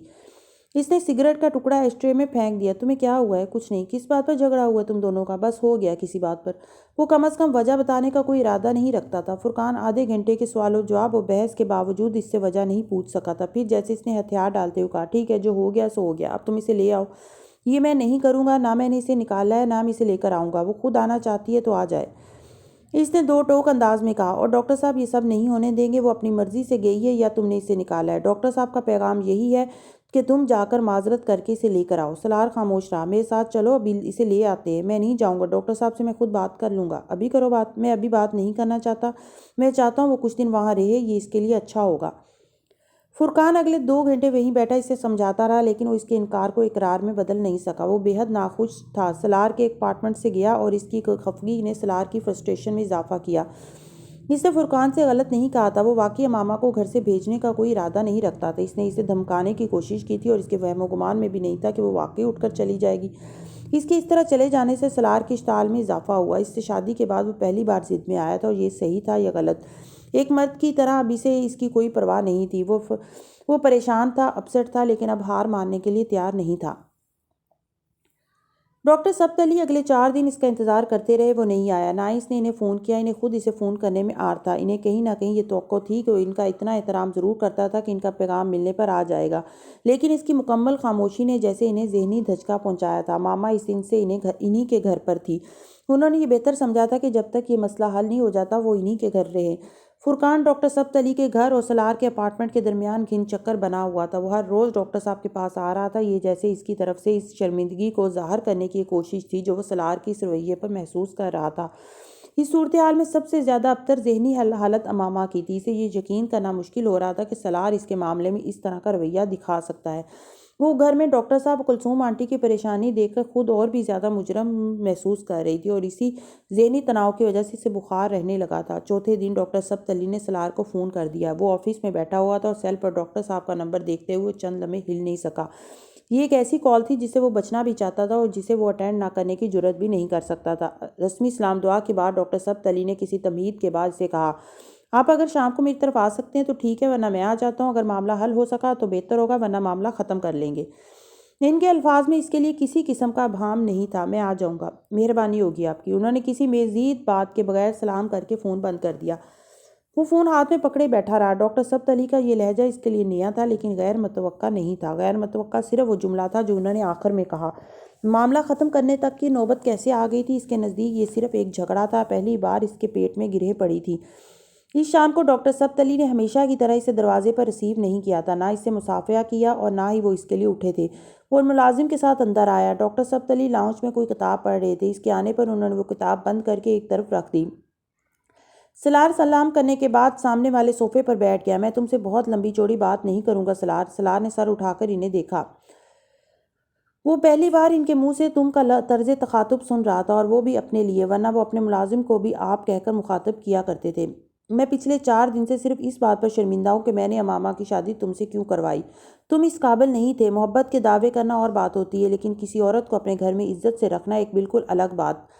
اس نے سگریٹ کا ٹکڑا ایش ٹرے میں پھینک دیا۔ تمہیں کیا ہوا ہے؟ کچھ نہیں۔ کس بات پر جھگڑا ہوا تم دونوں کا؟ بس ہو گیا کسی بات پر۔ وہ کم از کم وجہ بتانے کا کوئی ارادہ نہیں رکھتا تھا۔ فرقان آدھے گھنٹے کے سوال و جواب و بحث کے باوجود اس سے وجہ نہیں پوچھ سکا تھا۔ پھر جیسے اس نے ہتھیار ڈالتے ہوئے کہا، ٹھیک ہے، جو ہو گیا سو ہو گیا، اب تم اسے لے آؤ۔ یہ میں نہیں کروں گا، نہ میں نے اسے نکالا ہے، نہ میں اسے لے کر آؤں گا۔ وہ خود آنا چاہتی ہے تو آ جائے، اس نے دو ٹوک انداز میں کہا۔ اور ڈاکٹر صاحب یہ سب نہیں ہونے دیں گے، وہ اپنی مرضی سے گئی ہے یا تم نے اسے نکالا ہے؟ ڈاکٹر صاحب کا پیغام یہی ہے کہ تم جا کر معذرت کر کے اسے لے کر آؤ۔ سالار خاموش رہا۔ میرے ساتھ چلو، ابھی اسے لے آتے ہیں۔ میں نہیں جاؤں گا، ڈاکٹر صاحب سے میں خود بات کر لوں گا۔ ابھی کرو بات۔ میں ابھی بات نہیں کرنا چاہتا، میں چاہتا ہوں وہ کچھ دن وہاں رہے، یہ اس کے لیے اچھا ہوگا۔ فرقان اگلے 2 گھنٹے وہیں بیٹھا اسے سمجھاتا رہا، لیکن وہ اس کے انکار کو اقرار میں بدل نہیں سکا۔ وہ بے حد ناخوش تھا۔ سالار کے اپارٹمنٹ سے گیا اور اس کی خفگی نے سالار کی فرسٹریشن میں اضافہ کیا۔ اس نے فرقان سے غلط نہیں کہا تھا، وہ واقعی امامہ کو گھر سے بھیجنے کا کوئی ارادہ نہیں رکھتا تھا۔ اس نے اسے دھمکانے کی کوشش کی تھی اور اس کے وہم و گمان میں بھی نہیں تھا کہ وہ واقعی اٹھ کر چلی جائے گی۔ اس کے اس طرح چلے جانے سے سالار کی اشتعال میں اضافہ ہوا۔ اس سے شادی کے بعد وہ پہلی بار ضد میں آیا تھا، اور یہ صحیح تھا یا غلط؟ ایک مرد کی طرح اب اسے اس کی کوئی پرواہ نہیں تھی۔ وہ پریشان تھا، اپسٹ تھا، لیکن اب ہار ماننے کے لیے تیار نہیں تھا۔ ڈاکٹر سبت علی اگلے 4 دن اس کا انتظار کرتے رہے، وہ نہیں آیا۔ نہ اس نے انہیں فون کیا، انہیں خود اسے فون کرنے میں عار تھا۔ انہیں کہیں نہ کہیں یہ توقع تھی کہ وہ ان کا اتنا احترام ضرور کرتا تھا کہ ان کا پیغام ملنے پر آ جائے گا، لیکن اس کی مکمل خاموشی نے جیسے انہیں ذہنی دھچکا پہنچایا تھا۔ ماما اس دن سے انہی کے گھر پر تھی۔ انہوں نے یہ بہتر سمجھا تھا کہ جب تک یہ مسئلہ حل نہیں ہو جاتا وہ انہی کے گھر رہے۔ فرقان ڈاکٹر سبت علی کے گھر اور سالار کے اپارٹمنٹ کے درمیان گھن چکر بنا ہوا تھا۔ وہ ہر روز ڈاکٹر صاحب کے پاس آ رہا تھا۔ یہ جیسے اس کی طرف سے اس شرمندگی کو ظاہر کرنے کی کوشش تھی جو وہ سالار کی اس رویے پر محسوس کر رہا تھا۔ اس صورتحال میں سب سے زیادہ ابتر ذہنی حالت امامہ کی تھی۔ اسے یہ یقین کرنا مشکل ہو رہا تھا کہ سالار اس کے معاملے میں اس طرح کا رویہ دکھا سکتا ہے۔ وہ گھر میں ڈاکٹر صاحب اور کلثوم آنٹی کی پریشانی دیکھ کر خود اور بھی زیادہ مجرم محسوس کر رہی تھی اور اسی ذہنی تناؤ کی وجہ سے اسے بخار رہنے لگا تھا۔ چوتھے دن ڈاکٹر سبت علی نے سلار کو فون کر دیا۔ وہ آفس میں بیٹھا ہوا تھا اور سیل پر ڈاکٹر صاحب کا نمبر دیکھتے ہوئے چند لمحے ہل نہیں سکا۔ یہ ایک ایسی کال تھی جسے وہ بچنا بھی چاہتا تھا اور جسے وہ اٹینڈ نہ کرنے کی جرت بھی نہیں کر سکتا تھا۔ رسمی سلام دعا کے بعد ڈاکٹر سبت علی نے کسی تمہید کے بعد اسے کہا، آپ اگر شام کو میری طرف آ سکتے ہیں تو ٹھیک ہے، ورنہ میں آ جاتا ہوں۔ اگر معاملہ حل ہو سکا تو بہتر ہوگا، ورنہ معاملہ ختم کر لیں گے۔ ان کے الفاظ میں اس کے لیے کسی قسم کا ابہام نہیں تھا۔ میں آ جاؤں گا، مہربانی ہوگی آپ کی۔ انہوں نے کسی مزید بات کے بغیر سلام کر کے فون بند کر دیا۔ وہ فون ہاتھ میں پکڑے بیٹھا رہا۔ ڈاکٹر سبت علی کا یہ لہجہ اس کے لیے نیا تھا لیکن غیر متوقع نہیں تھا۔ غیر متوقع صرف وہ جملہ تھا جو انہوں نے آخر میں کہا۔ معاملہ ختم کرنے تک کی نوبت کیسے آ گئی تھی اس کے نزدیک یہ صرف ایک جھگڑا تھا۔ پہلی بار اس کے پیٹ میں گرہ پڑی تھی۔ اس شام کو ڈاکٹر سبت علی نے ہمیشہ کی طرح اسے دروازے پر ریسیو نہیں کیا تھا، نہ اس سے مصافحہ کیا اور نہ ہی وہ اس کے لیے اٹھے تھے۔ وہ ملازم کے ساتھ اندر آیا۔ ڈاکٹر سبت علی لاؤنج میں کوئی کتاب پڑھ رہے تھے۔ اس کے آنے پر انہوں نے وہ کتاب بند کر کے ایک طرف رکھ دی۔ سلار سلام کرنے کے بعد سامنے والے صوفے پر بیٹھ گیا۔ میں تم سے بہت لمبی چوڑی بات نہیں کروں گا سلار۔ سلار نے سر اٹھا کر انہیں دیکھا۔ وہ پہلی بار ان کے منہ سے تم کا طرز تخاطب سن رہا تھا اور وہ بھی اپنے لیے، ورنہ وہ اپنے ملازم کو بھی آپ کہہ کر مخاطب کیا کرتے تھے۔ میں پچھلے 4 دن سے صرف اس بات پر شرمندہ ہوں کہ میں نے امامہ کی شادی تم سے کیوں کروائی۔ تم اس قابل نہیں تھے۔ محبت کے دعوے کرنا اور بات ہوتی ہے لیکن کسی عورت کو اپنے گھر میں عزت سے رکھنا ایک بالکل الگ بات۔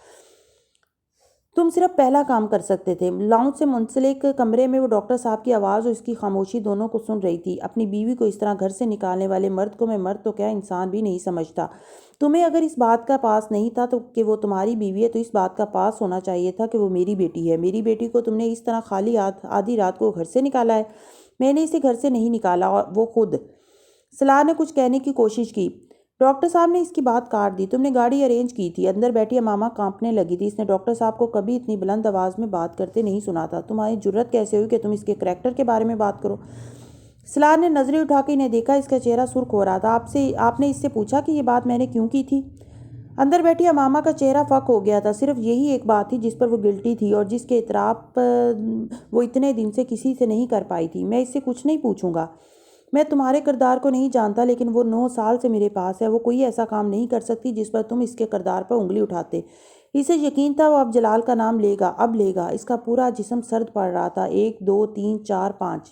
تم صرف پہلا کام کر سکتے تھے۔ لاؤنج سے منسلک کمرے میں وہ ڈاکٹر صاحب کی آواز اور اس کی خاموشی دونوں کو سن رہی تھی۔ اپنی بیوی کو اس طرح گھر سے نکالنے والے مرد کو میں مرد تو کیا انسان بھی نہیں سمجھتا۔ تمہیں اگر اس بات کا پاس نہیں تھا تو کہ وہ تمہاری بیوی ہے تو اس بات کا پاس ہونا چاہیے تھا کہ وہ میری بیٹی ہے۔ میری بیٹی کو تم نے اس طرح خالی آدھی رات کو گھر سے نکالا ہے؟ میں نے اسے گھر سے نہیں نکالا، اور وہ خود۔ سلار نے کچھ کہنے کی کوشش کی۔ ڈاکٹر صاحب نے اس کی بات کاٹ دی۔ تم نے گاڑی ارینج کی تھی۔ اندر بیٹھی امامہ کانپنے لگی تھی۔ اس نے ڈاکٹر صاحب کو کبھی اتنی بلند آواز میں بات کرتے نہیں سنا تھا۔ تمہاری جرت کیسے ہوئی کہ تم اس کے کریکٹر کے بارے میں بات کرو؟ سلار نے نظریں اٹھا کے انہیں دیکھا۔ اس کا چہرہ سرخ ہو رہا تھا۔ آپ نے اس سے پوچھا کہ یہ بات میں نے کیوں کی تھی؟ اندر بیٹھی امامہ کا چہرہ فک ہو گیا تھا۔ صرف یہی ایک بات تھی جس پر وہ گلٹی تھی اور جس کے اعتراف وہ اتنے دن سے کسی سے نہیں کر پائی تھی۔ میں اس سے کچھ نہیں پوچھوں گا۔ میں تمہارے کردار کو نہیں جانتا لیکن وہ 9 سال سے میرے پاس ہے۔ وہ کوئی ایسا کام نہیں کر سکتی جس پر تم اس کے کردار پر انگلی اٹھاتے۔ اسے یقین تھا وہ اب جلال کا نام لے گا، اب لے گا۔ اس کا پورا جسم سرد پڑ رہا تھا۔ 1 2 3 4 5۔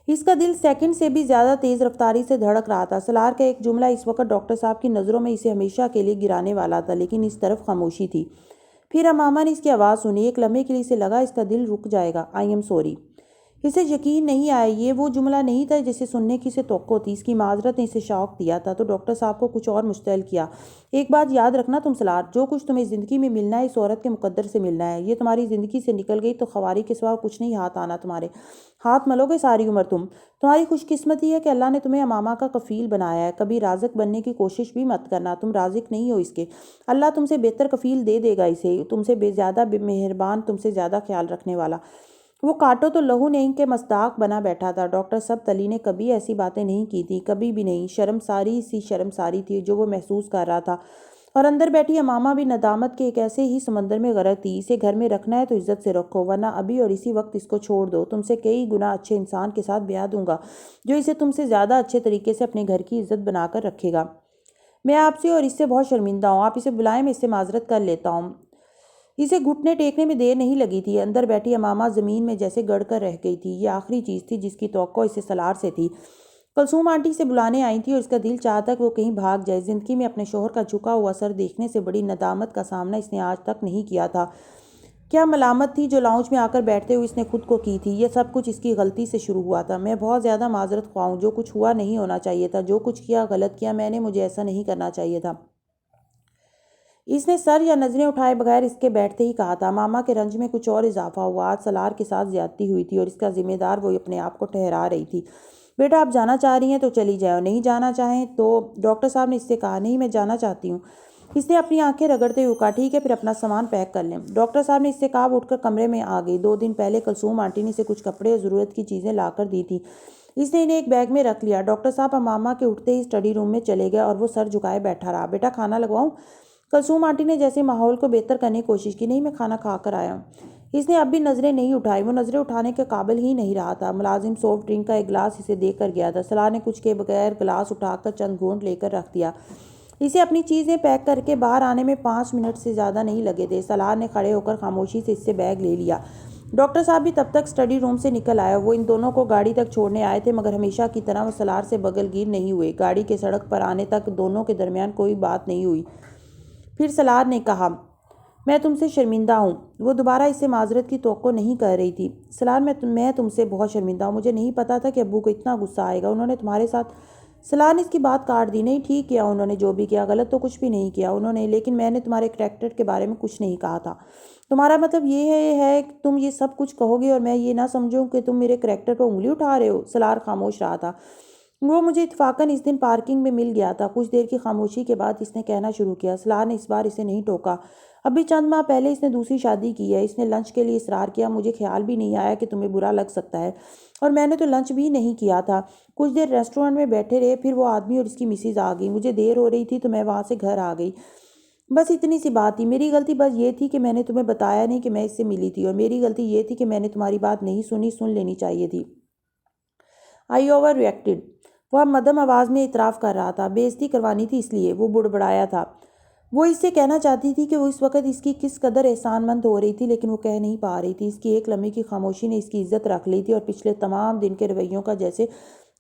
اس کا دل سیکنڈ سے بھی زیادہ تیز رفتاری سے دھڑک رہا تھا۔ سلار کا ایک جملہ اس وقت ڈاکٹر صاحب کی نظروں میں اسے ہمیشہ کے لیے گرانے والا تھا، لیکن اس طرف خاموشی تھی۔ پھر امامہ نے اس کی آواز سنی۔ ایک لمحے کے لیے اسے لگا اس کا دل رک جائے گا۔ I am sorry. اسے یقین نہیں آیا۔ یہ وہ جملہ نہیں تھا جسے سننے کی اسے توقع تھی۔ اس کی معذرت نے اسے شوق دیا تھا تو ڈاکٹر صاحب کو کچھ اور مشتعل کیا۔ ایک بات یاد رکھنا تم سلار، جو کچھ تمہیں زندگی میں ملنا ہے اس عورت کے مقدر سے ملنا ہے۔ یہ تمہاری زندگی سے نکل گئی تو خواری کے سوا کچھ نہیں ہاتھ آنا تمہارے۔ ہاتھ ملو گے ساری عمر تم۔ تمہاری خوش قسمتی ہے کہ اللہ نے تمہیں امامہ کا کفیل بنایا ہے۔ کبھی رازق بننے کی کوشش بھی مت کرنا۔ تم رازق نہیں ہو اس کے۔ اللہ تم سے بہتر کفیل دے دے گا اسے، تم سے زیادہ مہربان، تم سے زیادہ خیال رکھنے والا۔ وہ کاٹو تو لہو نہیں کے مصداق بنا بیٹھا تھا۔ ڈاکٹر سبت علی نے کبھی ایسی باتیں نہیں کی تھیں، کبھی بھی نہیں۔ شرمساری سی شرمساری تھی جو وہ محسوس کر رہا تھا، اور اندر بیٹھی امامہ بھی ندامت کے ایک ایسے ہی سمندر میں غرق تھی۔ اسے گھر میں رکھنا ہے تو عزت سے رکھو، ورنہ ابھی اور اسی وقت اس کو چھوڑ دو۔ تم سے کئی گنا اچھے انسان کے ساتھ بیاہ دوں گا جو اسے تم سے زیادہ اچھے طریقے سے اپنے گھر کی عزت بنا کر رکھے گا۔ میں آپ سے اور اس سے بہت شرمندہ ہوں۔ آپ اسے بلائیں، میں اس سے معذرت کر لیتا ہوں۔ اسے گھٹنے ٹیکنے میں دیر نہیں لگی تھی۔ اندر بیٹھی امامہ زمین میں جیسے گڑ کر رہ گئی تھی۔ یہ آخری چیز تھی جس کی توقع اسے سلار سے تھی۔ کلثوم آنٹی سے بلانے آئی تھی اور اس کا دل چاہتا کہ وہ کہیں بھاگ جائے۔ زندگی میں اپنے شوہر کا جھکا ہوا سر دیکھنے سے بڑی ندامت کا سامنا اس نے آج تک نہیں کیا تھا۔ کیا ملامت تھی جو لاؤنج میں آ کر بیٹھتے ہوئے اس نے خود کو کی تھی؟ یہ سب کچھ اس کی غلطی سے شروع ہوا تھا۔ میں بہت زیادہ معذرت خواہ ہوں۔ جو کچھ ہوا نہیں ہونا چاہیے تھا، جو کچھ کیا غلط کیا میں نے، مجھے ایسا نہیں کرنا چاہیے تھا۔ اس نے سر یا نظریں اٹھائے بغیر اس کے بیٹھتے ہی کہا تھا۔ ماما کے رنج میں کچھ اور اضافہ ہوا۔ آج سلار کے ساتھ زیادتی ہوئی تھی اور اس کا ذمہ دار وہ اپنے آپ کو ٹھہرا رہی تھی۔ بیٹا آپ جانا چاہ رہی ہیں تو چلی جائیں، اور نہیں جانا چاہیں تو؟ ڈاکٹر صاحب نے اس سے کہا۔ نہیں، میں جانا چاہتی ہوں۔ اس نے اپنی آنکھیں رگڑتے ہوئے کہا۔ ٹھیک ہے، پھر اپنا سامان پیک کر لیں۔ ڈاکٹر صاحب نے اس سے کہا۔ وہ اٹھ کر کمرے میں آ گئی۔ 2 دن پہلے کلثوم آنٹی نے اسے کچھ کپڑے اور ضرورت کی چیزیں لا کر دی تھی۔ اس نے انہیں ایک بیگ میں رکھ لیا۔ ڈاکٹر صاحب امامہ کے اٹھتے ہی اسٹڈی روم میں چلے گئے اور وہ سر جھکائے بیٹھا رہا۔ بیٹا کھانا لگواؤں؟ کلثوم آنٹی نے جیسے ماحول کو بہتر کرنے کی کوشش کی۔ نہیں، میں کھانا کھا کر آیا ہوں۔ اس نے اب بھی نظریں نہیں اٹھائی، وہ نظریں اٹھانے کے قابل ہی نہیں رہا تھا۔ ملازم سافٹ ڈرنک کا ایک گلاس اسے دے کر گیا تھا۔ صلاح نے کچھ کے بغیر گلاس اٹھا کر چند گھونٹ لے کر رکھ دیا۔ اسے اپنی چیزیں پیک کر کے باہر آنے میں 5 منٹ سے زیادہ نہیں لگے تھے۔ صلاح نے کھڑے ہو کر خاموشی سے اس سے بیگ لے لیا۔ ڈاکٹر صاحب بھی تب تک اسٹڈی روم سے نکل آئے۔ وہ ان دونوں کو گاڑی تک چھوڑنے آئے تھے، مگر ہمیشہ کی طرح وہ سلار سے بغل گیر نہیں ہوئے۔ گاڑی کے سڑک پر آنے تک دونوں کے درمیان کوئی بات نہیں ہوئی۔ پھر سلار نے کہا، میں تم سے شرمندہ ہوں۔ وہ دوبارہ اس سے معذرت کی توقع نہیں کر رہی تھی۔ سلار، میں تم سے بہت شرمندہ ہوں۔ مجھے نہیں پتا تھا کہ ابو کو اتنا غصہ آئے گا۔ انہوں نے تمہارے ساتھ… سلار نے اس کی بات کاٹ دی۔ نہیں، ٹھیک کیا انہوں نے، جو بھی کیا۔ غلط تو کچھ بھی نہیں کیا انہوں نے، لیکن میں نے تمہارے کریکٹر کے بارے میں کچھ نہیں کہا تھا۔ تمہارا مطلب یہ ہے کہ تم یہ سب کچھ کہو گے اور میں یہ نہ سمجھوں کہ تم میرے کریکٹر پر انگلی اٹھا رہے ہو؟ سلار خاموش رہا تھا۔ وہ مجھے اتفاقاً اس دن پارکنگ میں مل گیا تھا۔ کچھ دیر کی خاموشی کے بعد اس نے کہنا شروع کیا۔ سلار نے اس بار اسے نہیں ٹوکا۔ ابھی چند ماہ پہلے اس نے دوسری شادی کی ہے۔ اس نے لنچ کے لیے اصرار کیا۔ مجھے خیال بھی نہیں آیا کہ تمہیں برا لگ سکتا ہے، اور میں نے تو لنچ بھی نہیں کیا تھا۔ کچھ دیر ریسٹورنٹ میں بیٹھے رہے، پھر وہ آدمی اور اس کی مسز آ گئی۔ مجھے دیر ہو رہی تھی تو میں وہاں سے گھر آ گئی۔ بس اتنی سی بات تھی۔ میری غلطی بس یہ تھی کہ میں نے تمہیں بتایا نہیں کہ میں اس سے ملی تھی، اور میری غلطی یہ تھی کہ میں نے تمہاری بات نہیں سنی، سن لینی چاہیے تھی۔ آئی اوور ریئیکٹڈ۔ وہ اب مدھم آواز میں اعتراف کر رہا تھا۔ بے عزتی کروانی تھی اس لیے، وہ بڑبڑایا تھا۔ وہ اس سے کہنا چاہتی تھی کہ وہ اس وقت اس کی کس قدر احسان مند ہو رہی تھی، لیکن وہ کہہ نہیں پا رہی تھی۔ اس کی ایک لمحے کی خاموشی نے اس کی عزت رکھ لی تھی اور پچھلے تمام دن کے رویوں کا جیسے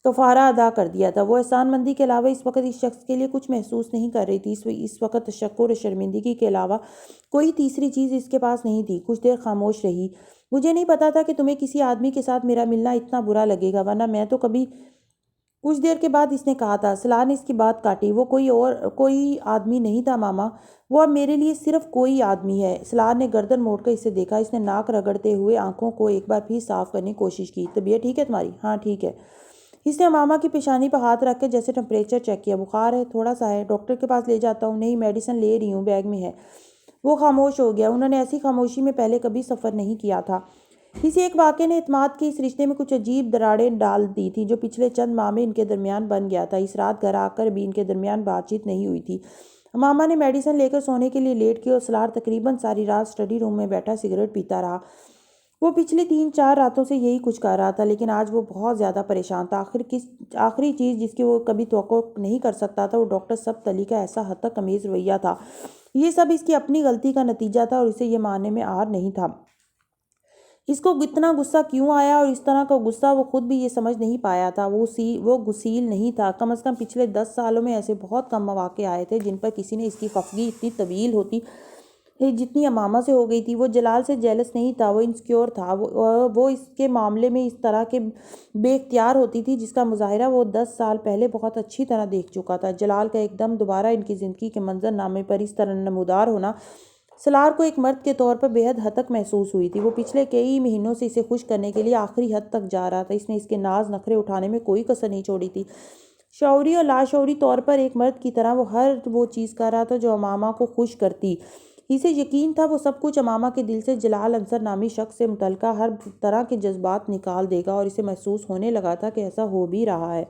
کفارہ ادا کر دیا تھا۔ وہ احسان مندی کے علاوہ اس وقت اس شخص کے لیے کچھ محسوس نہیں کر رہی تھی۔ اس وقت تشکر اور شرمندگی کے علاوہ کوئی تیسری چیز اس کے پاس نہیں تھی۔ کچھ دیر خاموش رہی۔ مجھے نہیں پتا تھا کہ تمہیں کسی آدمی کے ساتھ میرا ملنا اتنا برا لگے گا، ورنہ میں تو کبھی… کچھ دیر کے بعد اس نے کہا تھا۔ سلار نے اس کی بات کاٹی۔ وہ کوئی آدمی نہیں تھا ماما، وہ اب میرے لیے صرف کوئی آدمی ہے۔ سلار نے گردن موڑ کر اسے دیکھا۔ اس نے ناک رگڑتے ہوئے آنکھوں کو ایک بار پھر صاف کرنے کی کوشش کی۔ طبیعت ٹھیک ہے تمہاری؟ ہاں ٹھیک ہے۔ اس نے ماما کی پیشانی پر ہاتھ رکھ کے جیسے ٹمپریچر چیک کیا۔ بخار ہے؟ تھوڑا سا ہے۔ ڈاکٹر کے پاس لے جاتا ہوں؟ نہیں، میڈیسن لے رہی ہوں، بیگ میں ہے۔ وہ خاموش ہو گیا۔ انہوں نے ایسی خاموشی میں پہلے کبھی سفر نہیں کیا تھا۔ اس ایک واقعے نے اعتماد کے اس رشتے میں کچھ عجیب دراڑیں ڈال دی تھیں جو پچھلے چند ماہ میں ان کے درمیان بن گیا تھا۔ اس رات گھر آ کر بھی ان کے درمیان بات چیت نہیں ہوئی تھی۔ ماما نے میڈیسن لے کر سونے کے لیے لیٹ کی اور سلار تقریباً ساری رات اسٹڈی روم میں بیٹھا سگریٹ پیتا رہا۔ وہ پچھلی 3-4 راتوں سے یہی کچھ کر رہا تھا، لیکن آج وہ بہت زیادہ پریشان تھا۔ آخری چیز جس کی وہ کبھی توقع نہیں کر سکتا تھا وہ ڈاکٹر سبتلی کا ایسا حد تک امیز رویہ تھا۔ یہ سب اس کی اپنی غلطی کا نتیجہ تھا اور اسے یہ ماننے میں عار نہیں تھا۔ اس کو اتنا غصہ کیوں آیا، اور اس طرح کا غصہ وہ خود بھی یہ سمجھ نہیں پایا تھا۔ وہ غسیل نہیں تھا۔ کم از کم پچھلے 10 سالوں میں ایسے بہت کم مواقع آئے تھے جن پر کسی نے اس کی خفگی اتنی طویل ہوتی جتنی امامہ سے ہو گئی تھی۔ وہ جلال سے جیلس نہیں تھا، وہ انسیکیور تھا۔ وہ اس کے معاملے میں اس طرح کے بے اختیار ہوتی تھی جس کا مظاہرہ وہ 10 سال پہلے بہت اچھی طرح دیکھ چکا تھا۔ جلال کا ایک دم دوبارہ ان کی زندگی کے منظر نامے پر اس طرح نمودار ہونا سلار کو ایک مرد کے طور پر بے حد ہتک محسوس ہوئی تھی۔ وہ پچھلے کئی مہینوں سے اسے خوش کرنے کے لیے آخری حد تک جا رہا تھا۔ اس نے اس کے ناز نخرے اٹھانے میں کوئی کسر نہیں چھوڑی تھی۔ شعوری اور لاشعوری طور پر ایک مرد کی طرح وہ ہر وہ چیز کر رہا تھا جو امامہ کو خوش کرتی۔ اسے یقین تھا وہ سب کچھ امامہ کے دل سے جلال انصر نامی شخص سے متعلقہ ہر طرح کے جذبات نکال دے گا، اور اسے محسوس ہونے لگا تھا کہ ایسا ہو بھی رہا ہے۔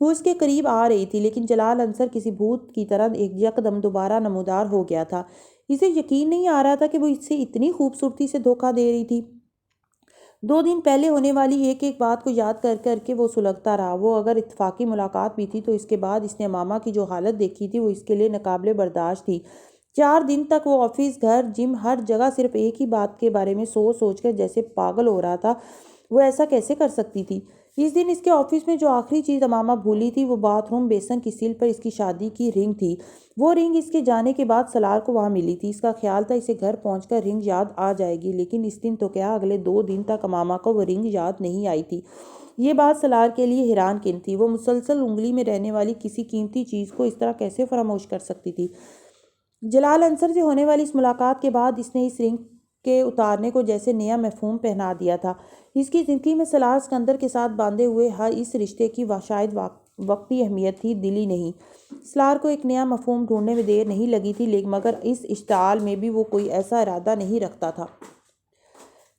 وہ اس کے قریب آ رہی تھی، لیکن جلال انصر کسی بھوت کی طرح ایک یکدم دوبارہ نمودار ہو گیا تھا۔ اسے یقین نہیں آ رہا تھا کہ وہ اس سے اتنی خوبصورتی سے دھوکہ دے رہی تھی۔ 2 دن پہلے ہونے والی ایک ایک بات کو یاد کر کر کے وہ سلگتا رہا۔ وہ اگر اتفاقی ملاقات بھی تھی تو اس کے بعد اس نے امامہ کی جو حالت دیکھی تھی وہ اس کے لیے ناقابل برداشت تھی۔ 4 دن تک وہ آفس، گھر، جم، ہر جگہ صرف ایک ہی بات کے بارے میں سوچ کر جیسے پاگل ہو رہا تھا۔ وہ ایسا کیسے کر سکتی تھی؟ اس دن اس کے آفس میں جو آخری چیز امامہ بھولی تھی وہ باتھ روم بیسن کی سیل پر اس کی شادی کی رنگ تھی۔ وہ رنگ اس کے جانے کے بعد سلار کو وہاں ملی تھی۔ اس کا خیال تھا اسے گھر پہنچ کر رنگ یاد آ جائے گی، لیکن اس دن تو کیا، اگلے 2 دن تک امامہ کو وہ رنگ یاد نہیں آئی تھی۔ یہ بات سلار کے لیے حیران کن تھی۔ وہ مسلسل انگلی میں رہنے والی کسی قیمتی چیز کو اس طرح کیسے فراموش کر سکتی تھی؟ جلال انصر سے ہونے والی اس ملاقات کے بعد اس نے اس رنگ کے اتارنے کو جیسے نیا مفہوم پہنا دیا تھا۔ اس کی زندگی میں سلار سکندر کے ساتھ باندھے ہوئے اس رشتے کی شاید وقتی اہمیت تھی، دلی نہیں۔ سلار کو ایک نیا مفہوم ڈھونڈنے میں دیر نہیں لگی تھی، مگر اس اشتعال میں بھی وہ کوئی ایسا ارادہ نہیں رکھتا تھا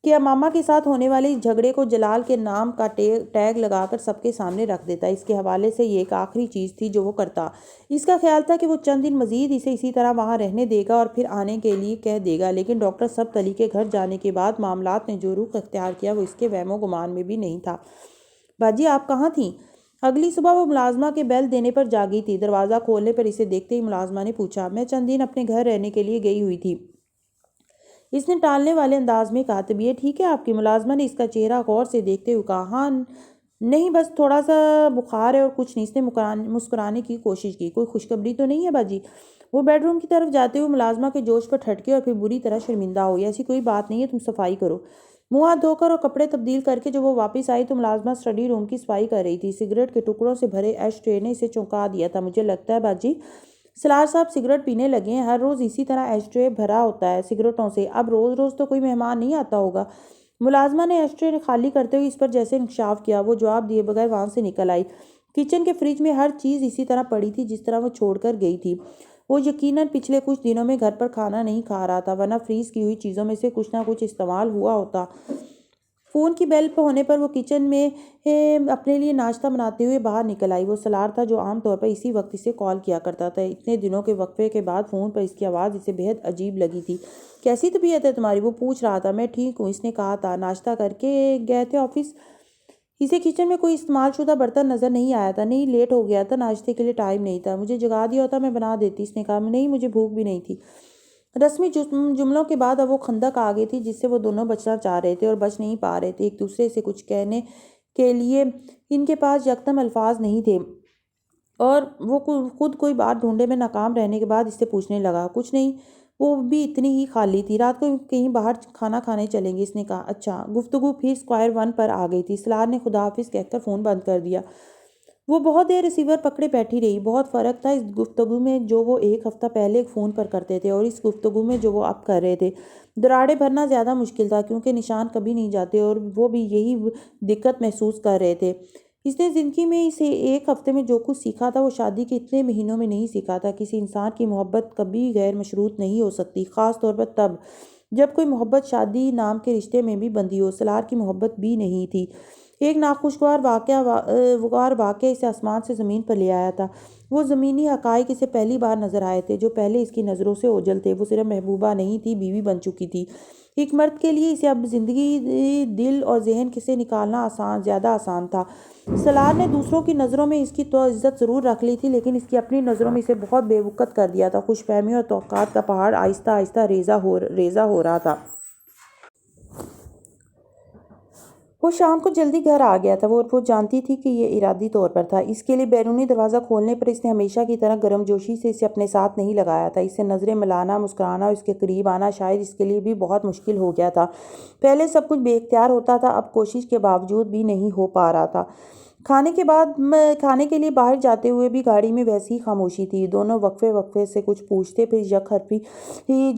کہ امامہ کے ساتھ ہونے والے اس جھگڑے کو جلال کے نام کا ٹیگ لگا کر سب کے سامنے رکھ دیتا۔ اس کے حوالے سے یہ ایک آخری چیز تھی جو وہ کرتا۔ اس کا خیال تھا کہ وہ چند دن مزید اسے اسی طرح وہاں رہنے دے گا اور پھر آنے کے لیے کہہ دے گا، لیکن ڈاکٹر سبت علی کے گھر جانے کے بعد معاملات نے جو رخ اختیار کیا وہ اس کے وہم و گمان میں بھی نہیں تھا۔ باجی آپ کہاں تھیں؟ اگلی صبح وہ ملازمہ کے بیل دینے پر جاگی تھی۔ دروازہ کھولنے پر اسے دیکھتے ہی ملازمہ نے پوچھا، میں چند دن اپنے گھر رہنے کے لیے گئی ہوئی تھی۔ اس نے ٹالنے والے انداز میں کہا، طبیعت ٹھیک ہے آپ کی؟ ملازمہ نے اس کا چہرہ غور سے دیکھتے ہوئے کہا، ہاں نہیں بس تھوڑا سا بخار ہے اور کچھ نہیں۔ اس نے مسکرانے کی کوشش کی، کوئی خوشخبری تو نہیں ہے باجی؟ وہ بیڈ روم کی طرف جاتے ہوئے ملازمہ کے جوش پر ٹھٹکے اور پھر بری طرح شرمندہ ہوئی۔ ایسی کوئی بات نہیں ہے، تم صفائی کرو۔ منہ ہاتھ دھو کر اور کپڑے تبدیل کر کے جب وہ واپس آئی تو ملازمہ اسٹڈی روم کی صفائی کر رہی تھی۔ سگریٹ کے ٹکڑوں سے بھرے ایش ٹرے نے اسے چونکا دیا تھا۔ مجھے لگتا ہے باجی سلار صاحب سگریٹ پینے لگے ہیں، ہر روز اسی طرح ایش ٹرے بھرا ہوتا ہے سگریٹوں سے، اب روز روز تو کوئی مہمان نہیں آتا ہوگا۔ ملازمہ نے ایش ٹرے خالی کرتے ہوئے اس پر جیسے انکشاف کیا۔ وہ جواب دیے بغیر وہاں سے نکل آئی۔ کچن کے فریج میں ہر چیز اسی طرح پڑی تھی جس طرح وہ چھوڑ کر گئی تھی۔ وہ یقیناً پچھلے کچھ دنوں میں گھر پر کھانا نہیں کھا رہا تھا، ورنہ فریز کی ہوئی چیزوں میں سے کچھ نہ کچھ استعمال ہوا ہوتا۔ فون کی بیل ہونے پر وہ کچن میں اپنے لیے ناشتہ بناتے ہوئے باہر نکل آئی۔ وہ سلار تھا جو عام طور پر اسی وقت اسے کال کیا کرتا تھا۔ اتنے دنوں کے وقفے کے بعد فون پر اس کی آواز اسے بہت عجیب لگی تھی۔ کیسی طبیعت ہے تمہاری؟ وہ پوچھ رہا تھا۔ میں ٹھیک ہوں، اس نے کہا تھا۔ ناشتہ کر کے گئے تھے آفس؟ اسے کچن میں کوئی استعمال شدہ برتن نظر نہیں آیا تھا۔ نہیں، لیٹ ہو گیا تھا، ناشتے کے لیے ٹائم نہیں تھا۔ مجھے جگا دیا ہوتا میں بنا دیتی، اس نے کہا۔ نہیں، مجھے بھوک بھی نہیں تھی۔ رسمی جملوں کے بعد اب وہ خندق آ گئی تھی جس سے وہ دونوں بچنا چاہ رہے تھے اور بچ نہیں پا رہے تھے۔ ایک دوسرے سے کچھ کہنے کے لیے ان کے پاس یکدم الفاظ نہیں تھے اور وہ خود کوئی بات ڈھونڈنے میں ناکام رہنے کے بعد اس سے پوچھنے لگا، کچھ نہیں؟ وہ بھی اتنی ہی خالی تھی۔ رات کو کہیں باہر کھانا کھانے چلیں گے، اس نے کہا۔ اچھا۔ گفتگو پھر اسکوائر ون پر آ گئی تھی۔ سلار نے خدا حافظ کہہ کر فون بند کر دیا۔ وہ بہت دیر ریسیور پکڑے بیٹھی رہی۔ بہت فرق تھا اس گفتگو میں جو وہ ایک ہفتہ پہلے فون پر کرتے تھے اور اس گفتگو میں جو وہ اب کر رہے تھے۔ دراڑیں بھرنا زیادہ مشکل تھا کیونکہ نشان کبھی نہیں جاتے اور وہ بھی یہی دقت محسوس کر رہے تھے۔ اس نے زندگی میں اسے ایک ہفتے میں جو کچھ سیکھا تھا وہ شادی کے اتنے مہینوں میں نہیں سیکھا تھا۔ کسی انسان کی محبت کبھی غیر مشروط نہیں ہو سکتی، خاص طور پر تب جب کوئی محبت شادی نام کے رشتے میں بھی بندھی ہو۔ سلار کی محبت بھی نہیں تھی۔ ایک ناخوشگوار واقعہ اسے آسمان سے زمین پر لے آیا تھا۔ وہ زمینی حقائق اسے پہلی بار نظر آئے تھے جو پہلے اس کی نظروں سے اوجھل تھے۔ وہ صرف محبوبہ نہیں تھی، بیوی بن چکی تھی۔ ایک مرد کے لیے اسے اب زندگی دل اور ذہن سے نکالنا زیادہ آسان تھا۔ سلار نے دوسروں کی نظروں میں اس کی تو عزت ضرور رکھ لی تھی لیکن اس کی اپنی نظروں میں اسے بہت بے وقت کر دیا تھا۔ خوش فہمیوں اور توقعات کا پہاڑ آہستہ آہستہ ریزہ ہو رہا تھا۔ وہ شام کو جلدی گھر آ گیا تھا وہ جانتی تھی کہ یہ ارادی طور پر تھا۔ اس کے لیے بیرونی دروازہ کھولنے پر اس نے ہمیشہ کی طرح گرم جوشی سے اسے اپنے ساتھ نہیں لگایا تھا۔ اس سے نظریں ملانا، مسکرانا اور اس کے قریب آنا شاید اس کے لیے بھی بہت مشکل ہو گیا تھا۔ پہلے سب کچھ بے اختیار ہوتا تھا، اب کوشش کے باوجود بھی نہیں ہو پا رہا تھا۔ کھانے کے لیے باہر جاتے ہوئے بھی گاڑی میں ویسی ہی خاموشی تھی۔ دونوں وقفے سے کچھ پوچھتے پھر یک حرفی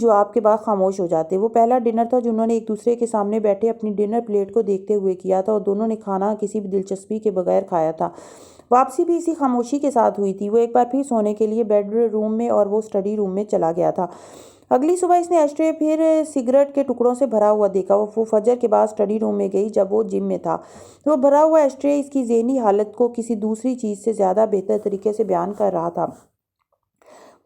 جواب کے بعد خاموش ہو جاتے۔ وہ پہلا ڈنر تھا جو انہوں نے ایک دوسرے کے سامنے بیٹھے اپنی ڈنر پلیٹ کو دیکھتے ہوئے کیا تھا اور دونوں نے کھانا کسی بھی دلچسپی کے بغیر کھایا تھا۔ واپسی بھی اسی خاموشی کے ساتھ ہوئی تھی۔ وہ ایک بار پھر سونے کے لیے بیڈ روم میں اور وہ اسٹڈی روم میں چلا گیا تھا۔ اگلی صبح اس نے ایش ٹرے پھر سگریٹ کے ٹکڑوں سے بھرا ہوا دیکھا۔ وہ فجر کے بعد اسٹڈی روم میں گئی جب وہ جم میں تھا۔ وہ بھرا ہوا ایش ٹرے اس کی ذہنی حالت کو کسی دوسری چیز سے زیادہ بہتر طریقے سے بیان کر رہا تھا۔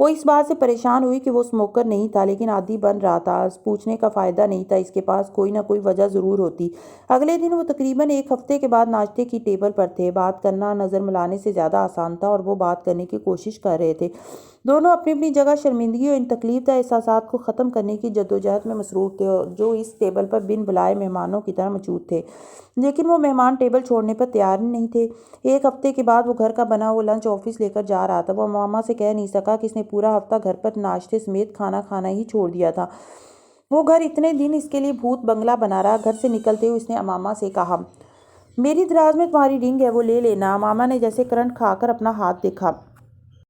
وہ اس بات سے پریشان ہوئی کہ وہ اسموکر نہیں تھا لیکن عادی بن رہا تھا۔ پوچھنے کا فائدہ نہیں تھا، اس کے پاس کوئی نہ کوئی وجہ ضرور ہوتی۔ اگلے دن وہ تقریباً ایک ہفتے کے بعد ناشتے کی ٹیبل پر تھے۔ بات کرنا نظر ملانے سے زیادہ آسان تھا اور وہ بات کرنے کی کوشش کر رہے تھے۔ دونوں اپنی اپنی جگہ شرمندگی اور ان تکلیف دہ احساسات کو ختم کرنے کی جدوجہد میں مصروف تھے جو اس ٹیبل پر بن بلائے مہمانوں کی طرح موجود تھے، لیکن وہ مہمان ٹیبل چھوڑنے پر تیار نہیں تھے۔ ایک ہفتے کے بعد وہ گھر کا بنا ہوا لنچ آفس لے کر جا رہا تھا۔ وہ ماما سے کہہ نہیں سکا کہ اس نے پورا ہفتہ گھر پر ناشتے سمیت کھانا کھانا ہی چھوڑ دیا تھا۔ وہ گھر اتنے دن اس کے لیے بھوت بنگلہ بنا رہا۔ گھر سے نکلتے ہوئے اس نے امامہ سے کہا، میری دراز میں تمہاری رنگ ہے، وہ لے لینا۔ امامہ نے جیسے کرنٹ کھا کر اپنا ہاتھ دیکھا۔